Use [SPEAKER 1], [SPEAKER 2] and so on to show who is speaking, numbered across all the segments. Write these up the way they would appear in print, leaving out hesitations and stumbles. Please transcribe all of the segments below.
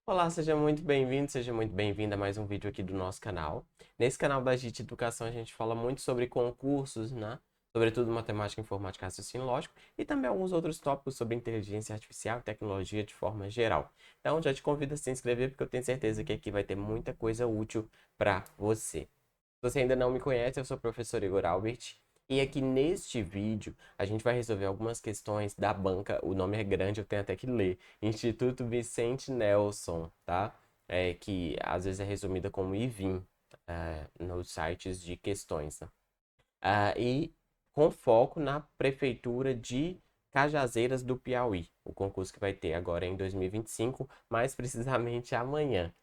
[SPEAKER 1] Olá, seja muito bem-vindo, seja muito bem-vinda a mais um vídeo aqui do nosso canal. Nesse canal da JIT Educação a gente fala muito sobre concursos, né? Sobretudo matemática, informática, raciocínio lógico e também alguns outros tópicos sobre inteligência artificial e tecnologia de forma geral. Então já te convido a se inscrever porque eu tenho certeza que aqui vai ter muita coisa útil para você. Se você ainda não me conhece, eu sou o professor Igor Albert e aqui neste vídeo a gente vai resolver algumas questões da banca. O nome é grande, eu tenho até que ler. Instituto Vicente Nelson, tá? Que às vezes é resumida como IVIM, nos sites de questões, né? E com foco na Prefeitura de Cajazeiras do Piauí, o concurso que vai ter agora em 2025, mais precisamente amanhã.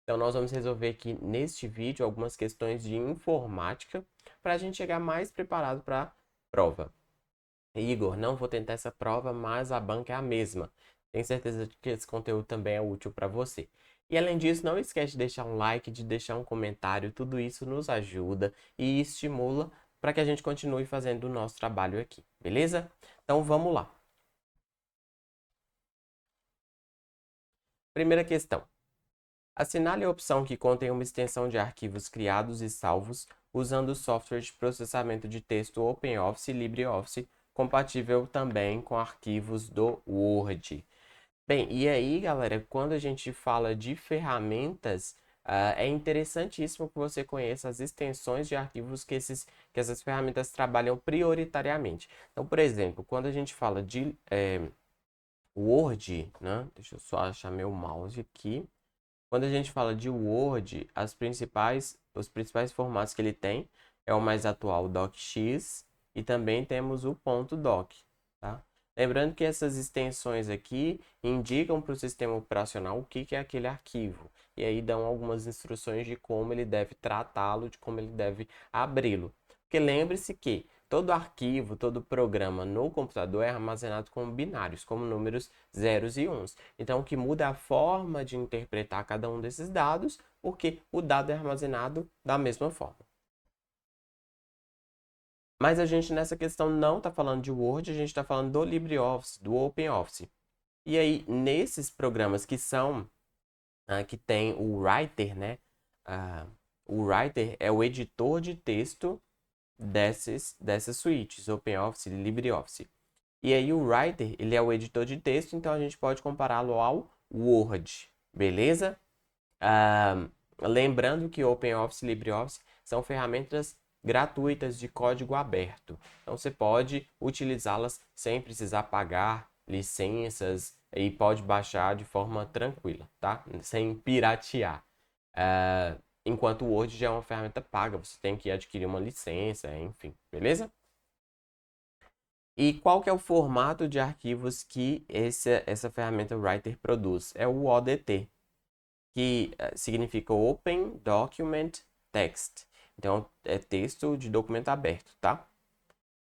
[SPEAKER 1] Então, nós vamos resolver aqui neste vídeo algumas questões de informática para a gente chegar mais preparado para a prova. Igor, não vou tentar essa prova, mas a banca é a mesma. Tenho certeza de que esse conteúdo também é útil para você. E além disso, não esquece de deixar um like, de deixar um comentário, tudo isso nos ajuda e estimula para que a gente continue fazendo o nosso trabalho aqui, beleza? Então vamos lá. Primeira questão. Assinale a opção que contém uma extensão de arquivos criados e salvos usando o software de processamento de texto OpenOffice e LibreOffice, compatível também com arquivos do Word. Bem, e aí, galera, quando a gente fala de ferramentas, é interessantíssimo que você conheça as extensões de arquivos que essas ferramentas trabalham prioritariamente. Então, por exemplo, quando a gente fala de Word, né? Deixa eu só achar meu mouse aqui. Quando a gente fala de Word, os principais formatos que ele tem é o mais atual, o DocX, e também temos o .doc, tá? Lembrando que essas extensões aqui indicam para o sistema operacional o que é aquele arquivo, e aí dão algumas instruções de como ele deve tratá-lo, de como ele deve abri-lo. Porque lembre-se que todo arquivo, todo programa no computador é armazenado como binários, como números zeros e uns. Então, o que muda é a forma de interpretar cada um desses dados, porque o dado é armazenado da mesma forma. Mas a gente nessa questão não está falando de Word, a gente está falando do LibreOffice, do OpenOffice. E aí, nesses programas que são, que tem o Writer, né? Ah, o Writer é o editor de texto dessas suítes, OpenOffice e LibreOffice. E aí o Writer, ele é o editor de texto, então a gente pode compará-lo ao Word, beleza? Ah, lembrando que OpenOffice e LibreOffice são ferramentas gratuitas de código aberto. Então você pode utilizá-las sem precisar pagar licenças e pode baixar de forma tranquila, tá? Sem piratear. Enquanto o Word já é uma ferramenta paga, você tem que adquirir uma licença, enfim, beleza? E qual que é o formato de arquivos que essa ferramenta Writer produz? É o ODT, que significa Open Document Text. Então, é texto de documento aberto, tá?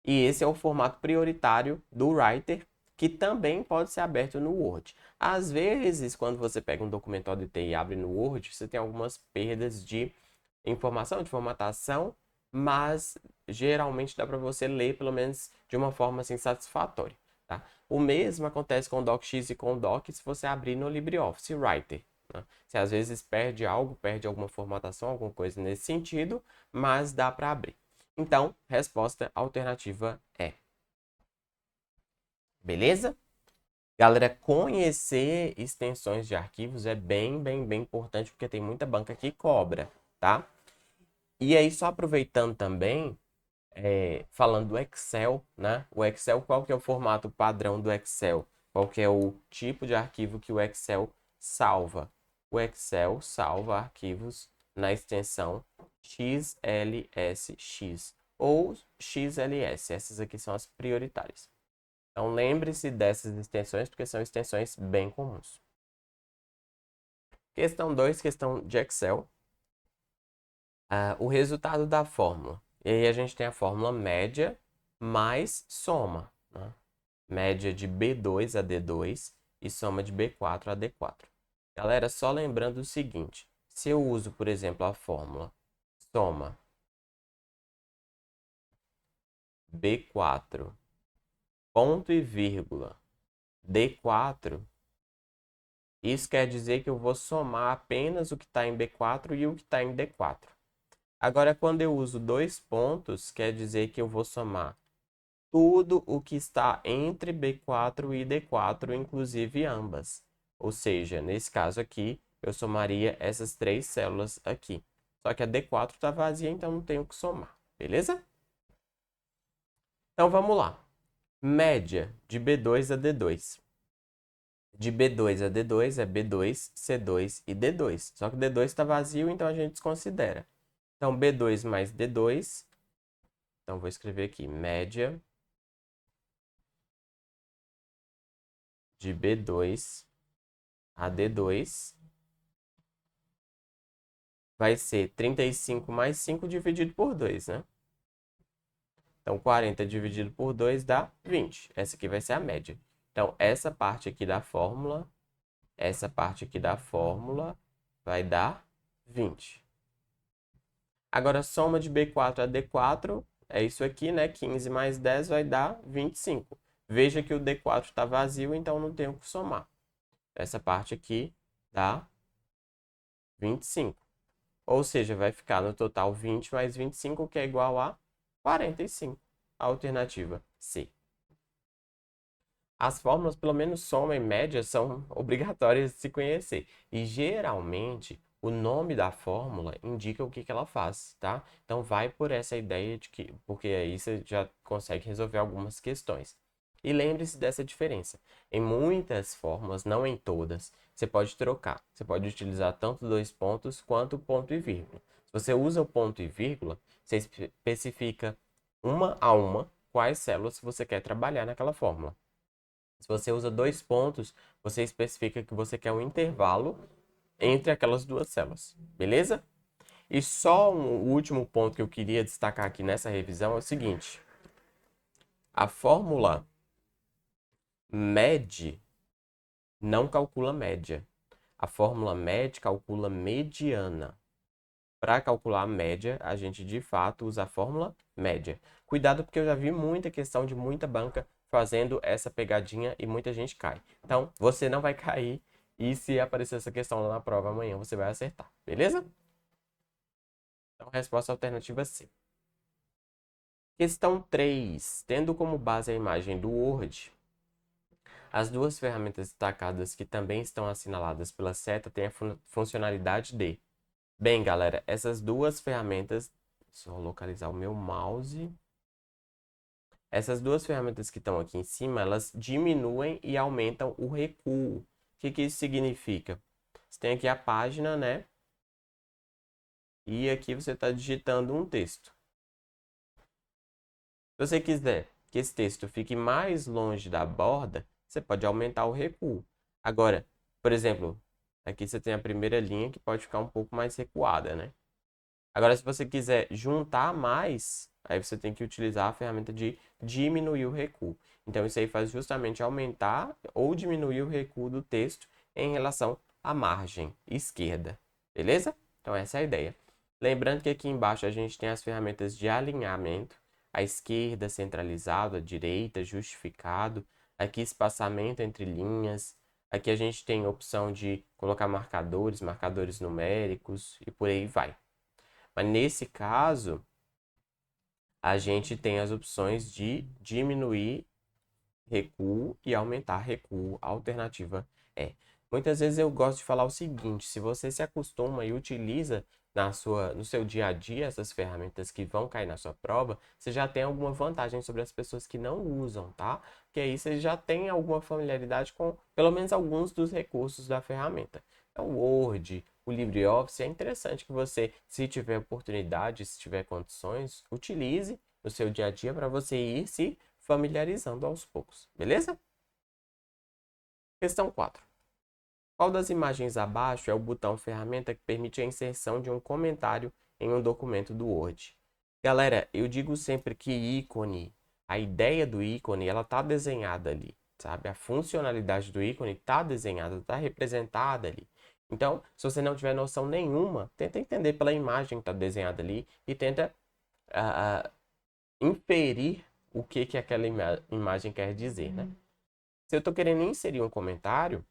[SPEAKER 1] E esse é o formato prioritário do Writer, que também pode ser aberto no Word. Às vezes, quando você pega um documento ODT e abre no Word, você tem algumas perdas de informação, de formatação, mas geralmente dá para você ler, pelo menos de uma forma assim, satisfatória. Tá? O mesmo acontece com o DocX e com o Doc se você abrir no LibreOffice Writer. Né? Você às vezes perde algo, perde alguma formatação, alguma coisa nesse sentido, mas dá para abrir. Então, resposta alternativa é. Beleza? Galera, conhecer extensões de arquivos é bem importante, porque tem muita banca que cobra, tá? E aí, só aproveitando também, falando do Excel, né? O Excel, qual que é o formato padrão do Excel? Qual que é o tipo de arquivo que o Excel salva? O Excel salva arquivos na extensão XLSX ou XLS. Essas aqui são as prioritárias. Então, lembre-se dessas extensões, porque são extensões bem comuns. Questão 2, questão de Excel. O resultado da fórmula. E aí a gente tem a fórmula média mais soma. Né? Média de B2 a D2 e soma de B4 a D4. Galera, só lembrando o seguinte. Se eu uso, por exemplo, a fórmula soma B4, ponto e vírgula, D4, Isso quer dizer que eu vou somar apenas o que está em B4 e o que está em D4. Agora, quando eu uso dois pontos, quer dizer que eu vou somar tudo o que está entre B4 e D4, inclusive ambas. Ou seja, nesse caso aqui, eu somaria essas três células aqui. Só que a D4 está vazia, então não tenho que somar. Beleza? Então, vamos lá. Média de B2 a D2. De B2 a D2 é B2, C2 e D2. Só que o D2 está vazio, então a gente desconsidera. Então, B2 mais D2. Então, vou escrever aqui, média de B2 a D2 vai ser 35 mais 5 dividido por 2, né? Então, 40 dividido por 2 dá 20. Essa aqui vai ser a média. Então, essa parte aqui da fórmula vai dar 20. Agora, soma de B4 a D4 é isso aqui, né? 15 mais 10 vai dar 25. Veja que o D4 está vazio, então não tenho que somar. Essa parte aqui dá 25. Ou seja, vai ficar no total 20 mais 25, que é igual a 45. Alternativa C. As fórmulas, pelo menos soma e média, são obrigatórias de se conhecer. E geralmente, o nome da fórmula indica o que ela faz, tá? Então, vai por essa ideia de que, porque aí você já consegue resolver algumas questões. E lembre-se dessa diferença. Em muitas fórmulas, não em todas, você pode trocar. Você pode utilizar tanto dois pontos quanto ponto e vírgula. Se você usa o ponto e vírgula, você especifica uma a uma quais células você quer trabalhar naquela fórmula. Se você usa dois pontos, você especifica que você quer um intervalo entre aquelas duas células, beleza? E só um último ponto que eu queria destacar aqui nessa revisão é o seguinte: a fórmula MED não calcula média. A fórmula MED calcula mediana. Para calcular a média, a gente de fato usa a fórmula média. Cuidado, porque eu já vi muita questão de muita banca fazendo essa pegadinha e muita gente cai. Então, você não vai cair e se aparecer essa questão lá na prova amanhã, você vai acertar, beleza? Então, resposta alternativa C. Questão 3. Tendo como base a imagem do Word, as duas ferramentas destacadas que também estão assinaladas pela seta têm a funcionalidade de... Bem, galera, essas duas ferramentas... Só localizar o meu mouse. Essas duas ferramentas que estão aqui em cima, elas diminuem e aumentam o recuo. O que isso significa? Você tem aqui a página, né? E aqui você está digitando um texto. Se você quiser que esse texto fique mais longe da borda, você pode aumentar o recuo. Agora, por exemplo, aqui você tem a primeira linha que pode ficar um pouco mais recuada, né? Agora, se você quiser juntar mais, aí você tem que utilizar a ferramenta de diminuir o recuo. Então, isso aí faz justamente aumentar ou diminuir o recuo do texto em relação à margem esquerda. Beleza? Então, essa é a ideia. Lembrando que aqui embaixo a gente tem as ferramentas de alinhamento. À esquerda, centralizado, à direita, justificado. Aqui, espaçamento entre linhas. Aqui a gente tem a opção de colocar marcadores, marcadores numéricos e por aí vai. Mas nesse caso, a gente tem as opções de diminuir recuo e aumentar recuo. A alternativa é. Muitas vezes eu gosto de falar o seguinte: se você se acostuma e utiliza no seu dia a dia essas ferramentas que vão cair na sua prova, você já tem alguma vantagem sobre as pessoas que não usam, tá? Porque aí você já tem alguma familiaridade com pelo menos alguns dos recursos da ferramenta. Então, o Word, o LibreOffice, é interessante que você, se tiver oportunidade, se tiver condições, utilize no seu dia a dia para você ir se familiarizando aos poucos, beleza? Questão 4. Qual das imagens abaixo é o botão ferramenta que permite a inserção de um comentário em um documento do Word? Galera, eu digo sempre que ícone, a ideia do ícone, ela tá desenhada ali, sabe? A funcionalidade do ícone tá desenhada, tá representada ali. Então, se você não tiver noção nenhuma, tenta entender pela imagem que está desenhada ali e tenta inferir o que aquela imagem quer dizer, né? Se eu estou querendo inserir um comentário,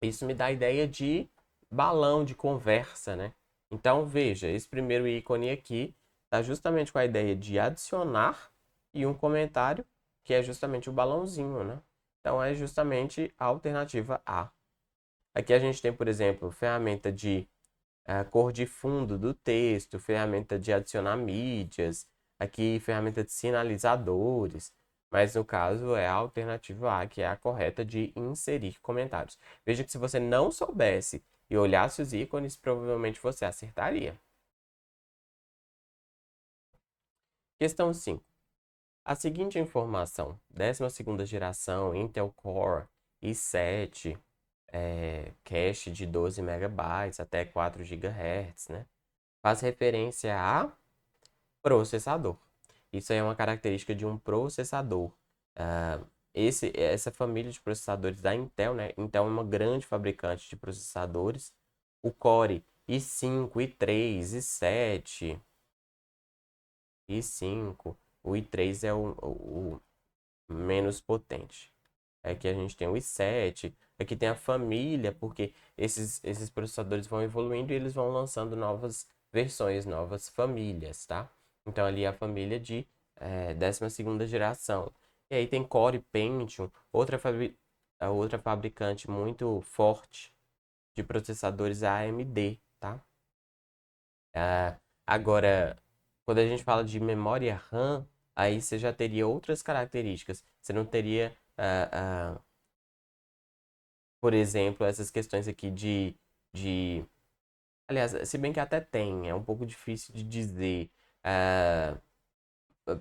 [SPEAKER 1] Isso me dá a ideia de balão de conversa, né? Então, veja, esse primeiro ícone aqui está justamente com a ideia de adicionar e um comentário, que é justamente o balãozinho, né? Então, é justamente a alternativa A. Aqui a gente tem, por exemplo, ferramenta de cor de fundo do texto, ferramenta de adicionar mídias, aqui ferramenta de sinalizadores, mas no caso é a alternativa A, que é a correta de inserir comentários. Veja que se você não soubesse e olhasse os ícones, provavelmente você acertaria. Questão 5. A seguinte informação, 12ª geração, Intel Core i7, cache de 12 megabytes até 4 GHz, né? Faz referência a processador. Isso aí é uma característica de um processador. Ah, essa família de processadores da Intel, né? Intel é uma grande fabricante de processadores. O Core i5, i3, i7, i5. O i3 é o menos potente. Aqui a gente tem o i7. Aqui tem a família, porque esses processadores vão evoluindo e eles vão lançando novas versões, novas famílias, tá? Então ali é a família de 12ª geração. E aí tem Core Pentium, a outra fabricante muito forte de processadores AMD, tá? Agora, quando a gente fala de memória RAM, aí você já teria outras características. Você não teria, por exemplo, essas questões aqui de... Aliás, se bem que até tem, é um pouco difícil de dizer. ah,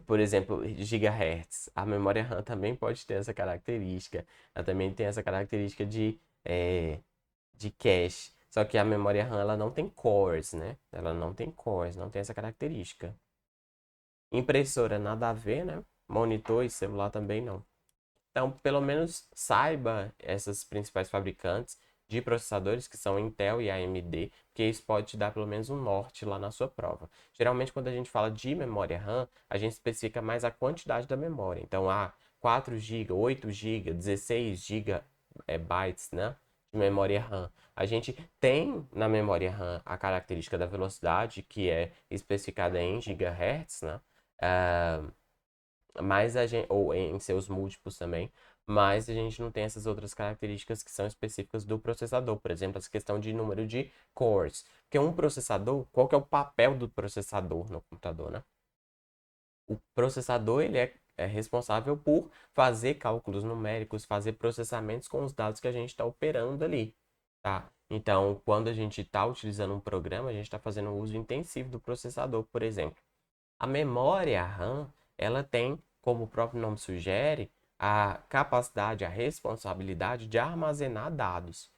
[SPEAKER 1] por exemplo, gigahertz. A memória RAM também pode ter essa característica. Ela também tem essa característica de cache. Só que a memória RAM ela não tem cores, né? Ela não tem cores, não tem essa característica. Impressora nada a ver, né? Monitor e celular também não. Então, pelo menos saiba essas principais fabricantes de processadores, que são Intel e AMD, que isso pode te dar pelo menos um norte lá na sua prova. Geralmente, quando a gente fala de memória RAM, a gente especifica mais a quantidade da memória. Então, 4 GB, 8 GB, 16 GB bytes, né, de memória RAM. A gente tem na memória RAM a característica da velocidade, que é especificada em gigahertz, né? Ah, mas a gente, ou em seus múltiplos também, mas a gente não tem essas outras características que são específicas do processador, por exemplo, essa questão de número de cores. Porque um processador, qual que é o papel do processador no computador, né? O processador, ele é responsável por fazer cálculos numéricos, fazer processamentos com os dados que a gente está operando ali, tá? Então, quando a gente está utilizando um programa, a gente está fazendo um uso intensivo do processador, por exemplo. A memória RAM, ela tem, como o próprio nome sugere, a capacidade, a responsabilidade de armazenar dados.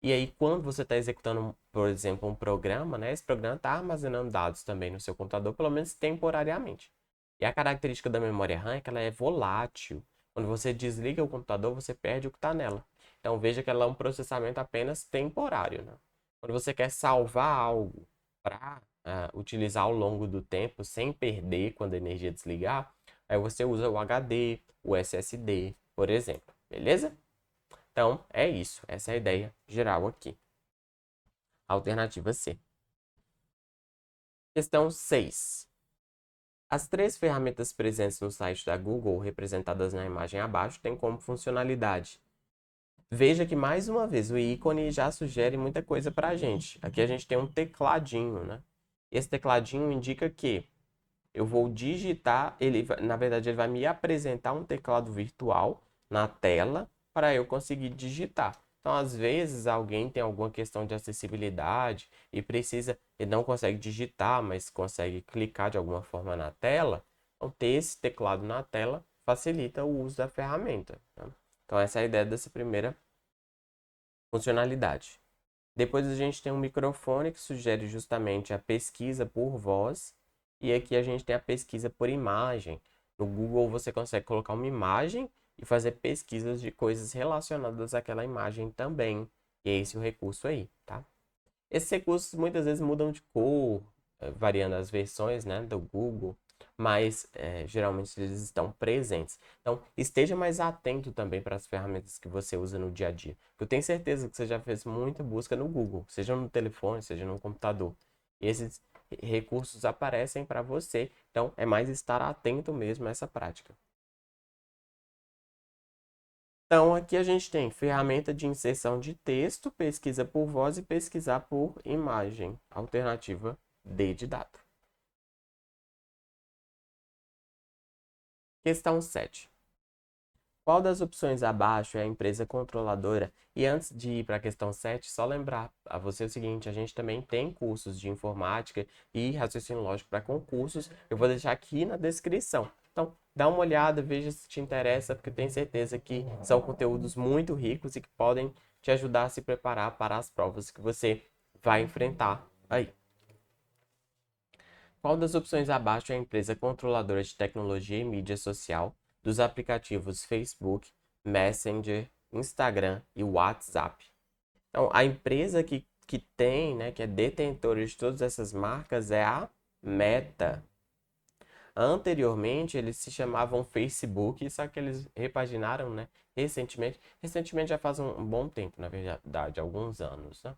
[SPEAKER 1] E aí, quando você está executando, por exemplo, um programa, né, esse programa está armazenando dados também no seu computador, pelo menos temporariamente. E a característica da memória RAM é que ela é volátil. Quando você desliga o computador, você perde o que está nela. Então, veja que ela é um processamento apenas temporário, né? Quando você quer salvar algo para utilizar ao longo do tempo, sem perder quando a energia desligar, aí você usa o HD, o SSD, por exemplo. Beleza? Então, é isso. Essa é a ideia geral aqui. Alternativa C. Questão 6. As três ferramentas presentes no site da Google, representadas na imagem abaixo, têm como funcionalidade. Veja que, mais uma vez, o ícone já sugere muita coisa para a gente. Aqui a gente tem um tecladinho, né? Esse tecladinho indica que eu vou digitar, na verdade, ele vai me apresentar um teclado virtual na tela para eu conseguir digitar. Então, às vezes, alguém tem alguma questão de acessibilidade e ele não consegue digitar, mas consegue clicar de alguma forma na tela. Então, ter esse teclado na tela facilita o uso da ferramenta, né? Então, essa é a ideia dessa primeira funcionalidade. Depois a gente tem um microfone que sugere justamente a pesquisa por voz. E aqui a gente tem a pesquisa por imagem. No Google você consegue colocar uma imagem e fazer pesquisas de coisas relacionadas àquela imagem também. E é esse o recurso aí, tá? Esses recursos muitas vezes mudam de cor, variando as versões, né, do Google. mas geralmente eles estão presentes. Então, esteja mais atento também para as ferramentas que você usa no dia a dia. Eu tenho certeza que você já fez muita busca no Google, seja no telefone, seja no computador. E esses recursos aparecem para você. Então, é mais estar atento mesmo a essa prática. Então, aqui a gente tem ferramenta de inserção de texto, pesquisa por voz e pesquisar por imagem, alternativa D de dado. Questão 7. Qual das opções abaixo é a empresa controladora? E antes de ir para a questão 7, só lembrar a você o seguinte, a gente também tem cursos de informática e raciocínio lógico para concursos. Eu vou deixar aqui na descrição. Então, dá uma olhada, veja se te interessa, porque eu tenho certeza que são conteúdos muito ricos e que podem te ajudar a se preparar para as provas que você vai enfrentar aí. Qual das opções abaixo é a empresa controladora de tecnologia e mídia social dos aplicativos Facebook, Messenger, Instagram e WhatsApp? Então, a empresa que tem, né, que é detentora de todas essas marcas é a Meta. Anteriormente, eles se chamavam Facebook, só que eles repaginaram, né, recentemente. Recentemente já faz um bom tempo, na verdade, alguns anos, né?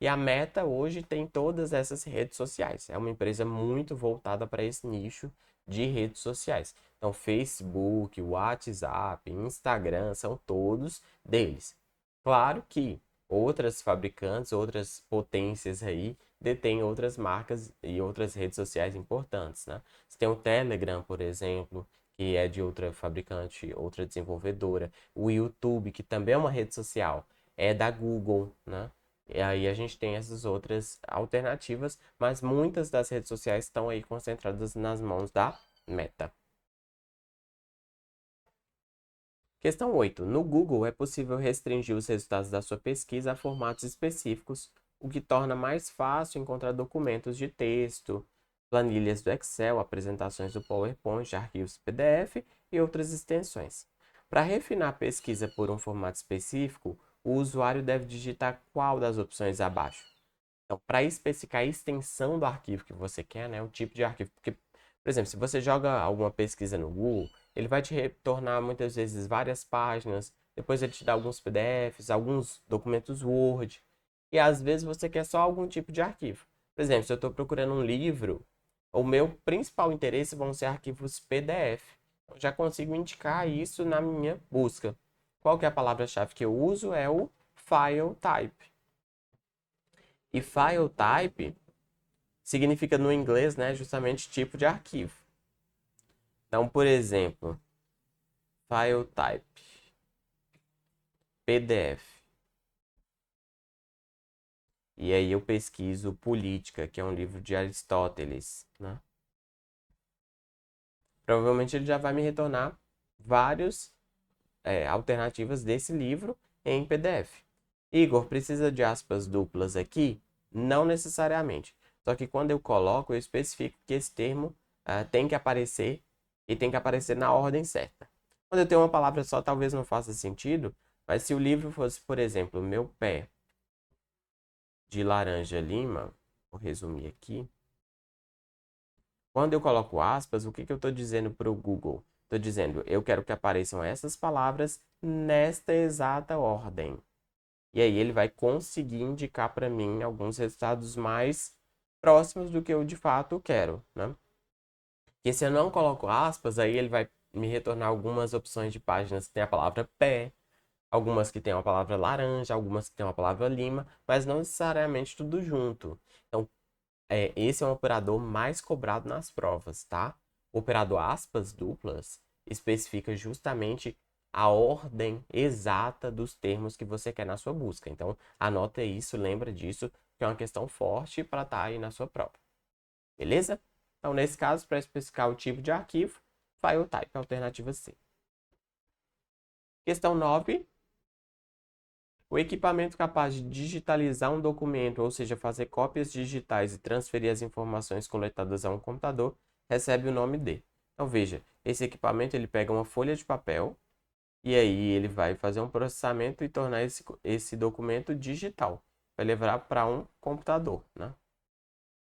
[SPEAKER 1] E a Meta hoje tem todas essas redes sociais. É uma empresa muito voltada para esse nicho de redes sociais. Então, Facebook, WhatsApp, Instagram, são todos deles. Claro que outras fabricantes, outras potências aí, detêm outras marcas e outras redes sociais importantes, né? Você tem o Telegram, por exemplo, que é de outra fabricante, outra desenvolvedora. O YouTube, que também é uma rede social, é da Google, né? E aí a gente tem essas outras alternativas, mas muitas das redes sociais estão aí concentradas nas mãos da Meta. Questão 8. No Google é possível restringir os resultados da sua pesquisa a formatos específicos, o que torna mais fácil encontrar documentos de texto, planilhas do Excel, apresentações do PowerPoint, arquivos PDF e outras extensões. Para refinar a pesquisa por um formato específico, o usuário deve digitar qual das opções abaixo. Então, para especificar a extensão do arquivo que você quer, né, o tipo de arquivo, porque, por exemplo, se você joga alguma pesquisa no Google, ele vai te retornar muitas vezes várias páginas, depois ele te dá alguns PDFs, alguns documentos Word, e às vezes você quer só algum tipo de arquivo. Por exemplo, se eu estou procurando um livro, o meu principal interesse vão ser arquivos PDF. Eu já consigo indicar isso na minha busca. Qual que é a palavra-chave que eu uso? É o file type. E file type significa no inglês, né, justamente tipo de arquivo. Então, por exemplo, file type PDF. E aí eu pesquiso Política, que é um livro de Aristóteles, né? Provavelmente ele já vai me retornar várias alternativas desse livro em PDF. Igor, precisa de aspas duplas aqui? Não necessariamente. Só que quando eu coloco, eu especifico que esse termo tem que aparecer e tem que aparecer na ordem certa. Quando eu tenho uma palavra só, talvez não faça sentido, mas se o livro fosse, por exemplo, Meu Pé de Laranja Lima, vou resumir aqui. Quando eu coloco aspas, o que eu estou dizendo para o Google? Estou dizendo, eu quero que apareçam essas palavras nesta exata ordem. E aí ele vai conseguir indicar para mim alguns resultados mais próximos do que eu de fato quero, né? Porque se eu não coloco aspas, aí ele vai me retornar algumas opções de páginas que tem a palavra pé, algumas que tem a palavra laranja, algumas que tem a palavra lima, mas não necessariamente tudo junto. Então, esse é um operador mais cobrado nas provas, tá? O operador aspas duplas especifica justamente a ordem exata dos termos que você quer na sua busca. Então, anota isso, lembra disso, que é uma questão forte para estar aí na sua prova. Beleza? Então, nesse caso, para especificar o tipo de arquivo, file type, alternativa C. Questão 9. O equipamento capaz de digitalizar um documento, ou seja, fazer cópias digitais e transferir as informações coletadas a um computador, recebe o nome de. Então, veja, esse equipamento ele pega uma folha de papel e aí ele vai fazer um processamento e tornar esse documento digital. Vai levar para um computador, né?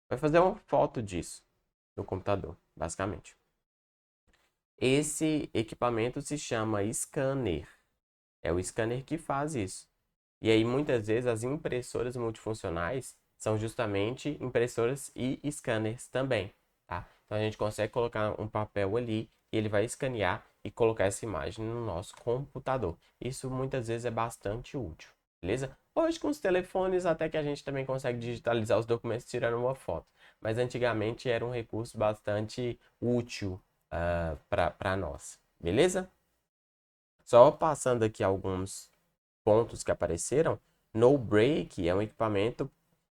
[SPEAKER 1] Vai fazer uma foto disso no computador, basicamente. Esse equipamento se chama scanner. É o scanner que faz isso. E aí, muitas vezes, as impressoras multifuncionais são justamente impressoras e scanners também, tá? Então, a gente consegue colocar um papel ali e ele vai escanear e colocar essa imagem no nosso computador. Isso, muitas vezes, é bastante útil, beleza? Hoje, com os telefones, até que a gente também consegue digitalizar os documentos tirando uma foto. Mas, antigamente, era um recurso bastante útil para nós, beleza? Só passando aqui alguns pontos que apareceram, no break é um equipamento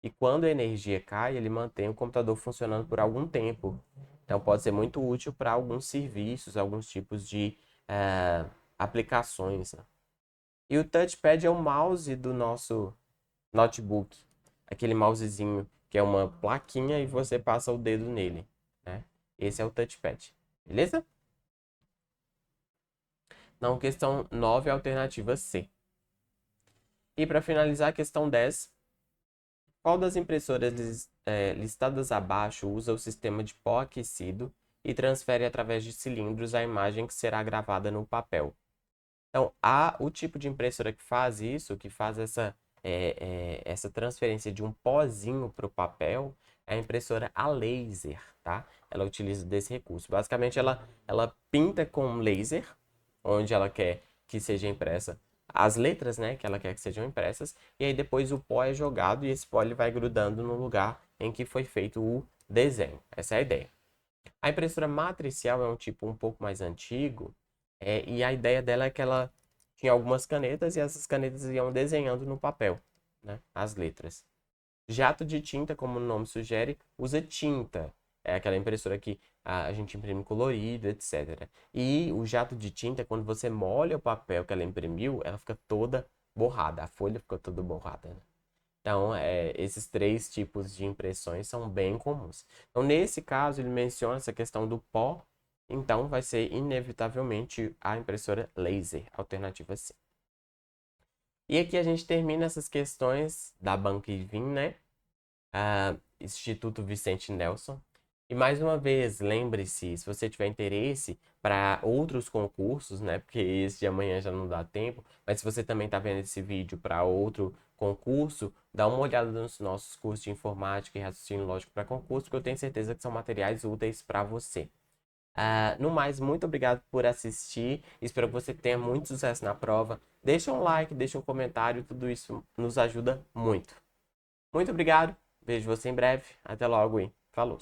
[SPEAKER 1] e quando a energia cai, ele mantém o computador funcionando por algum tempo. Então pode ser muito útil para alguns serviços, alguns tipos de aplicações, né? E o touchpad é o mouse do nosso notebook, aquele mousezinho que é uma plaquinha e você passa o dedo nele, né? Esse é o touchpad, beleza? Então, questão 9, alternativa C. E para finalizar, a questão 10. Qual das impressoras listadas abaixo usa o sistema de pó aquecido e transfere através de cilindros a imagem que será gravada no papel? Então, o tipo de impressora que faz isso, que faz essa transferência de um pozinho para o papel, é a impressora a laser, tá? Ela utiliza desse recurso. Basicamente, ela pinta com laser, onde ela quer que seja impressa as letras, né, que ela quer que sejam impressas, e aí depois o pó é jogado e esse pó ele vai grudando no lugar em que foi feito o desenho. Essa é a ideia. A impressora matricial é um tipo um pouco mais antigo, e a ideia dela é que ela tinha algumas canetas e essas canetas iam desenhando no papel, né, as letras. Jato de tinta, como o nome sugere, usa tinta. É aquela impressora que a gente imprime colorido, etc. E o jato de tinta, quando você molha o papel que ela imprimiu, ela fica toda borrada. A folha fica toda borrada, né? Então, esses três tipos de impressões são bem comuns. Então, nesse caso, ele menciona essa questão do pó. Então, vai ser inevitavelmente a impressora laser, alternativa C. E aqui a gente termina essas questões da Banca e Vim, né? Instituto Vicente Nelson. E mais uma vez, lembre-se, se você tiver interesse para outros concursos, né? Porque esse de amanhã já não dá tempo, mas se você também está vendo esse vídeo para outro concurso, dá uma olhada nos nossos cursos de informática e raciocínio lógico para concurso, que eu tenho certeza que são materiais úteis para você. No mais, muito obrigado por assistir. Espero que você tenha muito sucesso na prova. Deixa um like, deixa um comentário, tudo isso nos ajuda muito. Muito obrigado. Vejo você em breve. Até logo e falou!